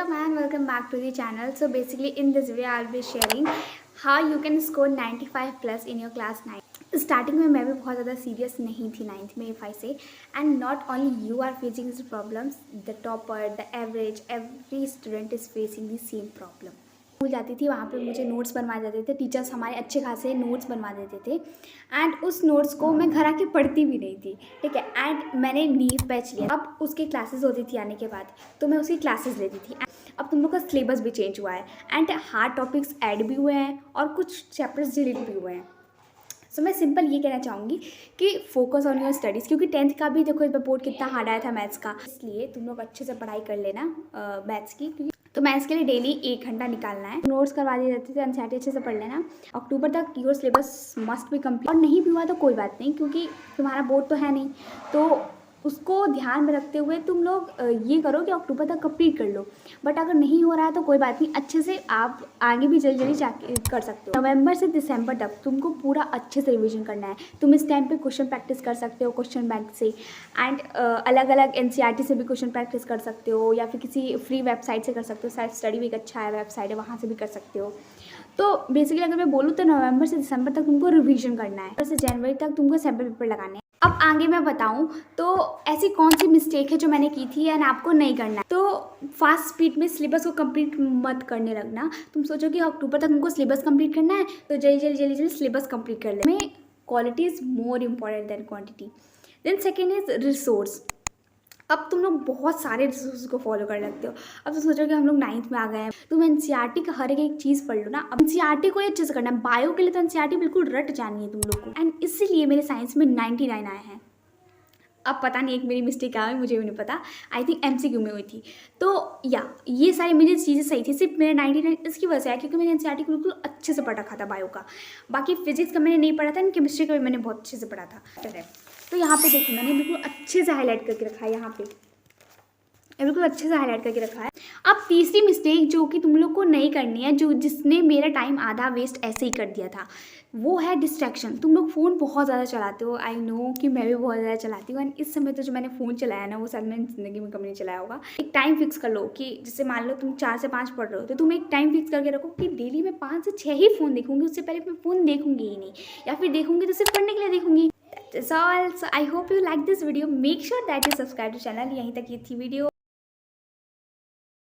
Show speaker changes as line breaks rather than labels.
up man, welcome back to the channel. So basically in this video I'll be sharing how you can score 95 plus in your class 9. Starting में मैं भी बहुत ज़्यादा serious नहीं थी 9th में F I से. And not only you are facing this problems, the topper, the average, every student is facing the same problem. School जाती थी, वहाँ पे मुझे नोट्स बनवा देते थे टीचर्स, हमारे अच्छे खासे नोट्स बनवा देते थे. एंड उस नोट्स को मैं घर आके पढ़ती भी नहीं थी, ठीक है. एंड मैंने नीव बैच लिया. अब उसकी क्लासेस होती थी आने के बाद, तो मैं उसकी क्लासेस लेती थी. अब तुम लोग का सिलेबस भी चेंज हुआ है एंड हार्ड टॉपिक्स ऐड भी हुए हैं और कुछ चैप्टर्स डिलीट भी हुए हैं. सो मैं सिंपल ये कहना चाहूँगी कि फोकस ऑन योर स्टडीज़, क्योंकि 10th का भी देखो रिपोर्ट कितना हार्ड आया था मैथ्स का. इसलिए तुम लोग अच्छे से पढ़ाई कर लेना मैथ्स की, क्योंकि तो मैथ्स के लिए डेली 1 घंटा निकालना है. नोट्स करवा दिए जाते थे, एनसीईआरटी अच्छे से पढ़ लेना. अक्टूबर तक योर सिलेबस मस्ट भी कंप्लीट. और नहीं भी हुआ तो कोई बात नहीं, क्योंकि तुम्हारा बोर्ड तो है नहीं, तो उसको ध्यान में रखते हुए तुम लोग ये करो कि अक्टूबर तक कंप्लीट कर लो. बट अगर नहीं हो रहा है तो कोई बात नहीं, अच्छे से आप आगे भी जल्दी जल्दी जाके कर सकते हो. नवंबर से दिसंबर तक तुमको पूरा अच्छे से रिवीजन करना है. तुम इस टाइम पे क्वेश्चन प्रैक्टिस कर सकते हो क्वेश्चन बैंक से, एंड अलग अलग एनसीईआरटी से भी क्वेश्चन प्रैक्टिस कर सकते हो, या फिर किसी फ्री वेबसाइट से कर सकते हो. सेल्फ स्टडी भी एक अच्छा है वेबसाइट है, वहाँ से भी कर सकते हो. तो बेसिकली अगर मैं बोलूँ तो नवंबर से दिसंबर तक तुमको रिवीजन करना है. नवंबर से जनवरी तक तुमको सैम्पल पेपर लगाने हैं. अब आगे मैं बताऊं तो ऐसी कौन सी मिस्टेक है जो मैंने की थी एंड आपको नहीं करना है. तो फास्ट स्पीड में सिलेबस को कंप्लीट मत करने लगना. तुम सोचो कि अक्टूबर तक तुमको सिलेबस कंप्लीट करना है, तो जल्दी जल्दी सिलेबस कंप्लीट कर ले. में quality is more important than quantity. Then second is resource. अब तुम लोग बहुत सारे रिसोर्स को फॉलो कर लगते हो. अब तो सोचो कि हम लोग 9th में आ गए हैं, तुम एनसीईआरटी का हर एक चीज़ पढ़ लो ना. अब एनसीईआरटी को अच्छे से करना है. बायो के लिए तो एनसीईआरटी बिल्कुल रट जानी है तुम लोग को. एंड इसीलिए मेरे साइंस में 99 आए हैं. अब पता नहीं एक मेरी मिस्टेक क्या हुई, मुझे भी नहीं पता. आई थिंक एमसीक्यू में हुई थी. तो या ये सारी मेरी चीज़ें सही थी. सिर्फ मेरे 99 इसकी वजह से आया क्योंकि मैंने एनसीईआरटी को बिल्कुल अच्छे से पढ़ रखा था बायो का. बाकी फिजिक्स का मैंने नहीं पढ़ा था, केमिस्ट्री का भी मैंने बहुत अच्छे से पढ़ा था. तो यहाँ पे देखो मैंने बिल्कुल अच्छे से हाईलाइट करके रखा है. यहाँ पे बिल्कुल अच्छे से हाईलाइट करके रखा है. अब तीसरी मिस्टेक जो कि तुम लोग को नहीं करनी है, जो जिसने मेरा टाइम आधा वेस्ट ऐसे ही कर दिया था, वो है डिस्ट्रैक्शन. तुम लोग फ़ोन बहुत ज़्यादा चलाते हो. आई नो कि मैं भी बहुत ज़्यादा चलाती हूँ. एंड इस समय तो जो मैंने फ़ोन चलाया ना, वो शायद मैंने ज़िंदगी में कभी नहीं चलाया होगा. एक टाइम फिक्स कर लो कि जैसे मान लो तुम 4 से 5 पढ़ रहे हो, तो तुम एक टाइम फिक्स करके रखो कि डेली मैं 5 से 6 ही फ़ोन देखूँगी. उससे पहले मैं फ़ोन देखूँगी ही नहीं, या फिर देखूँगी तो सिर्फ पढ़ने के लिए देखूँगी. That's all. So I hope you like this video. Make sure that you subscribe to channel. यहीं तक ये थी वीडियो.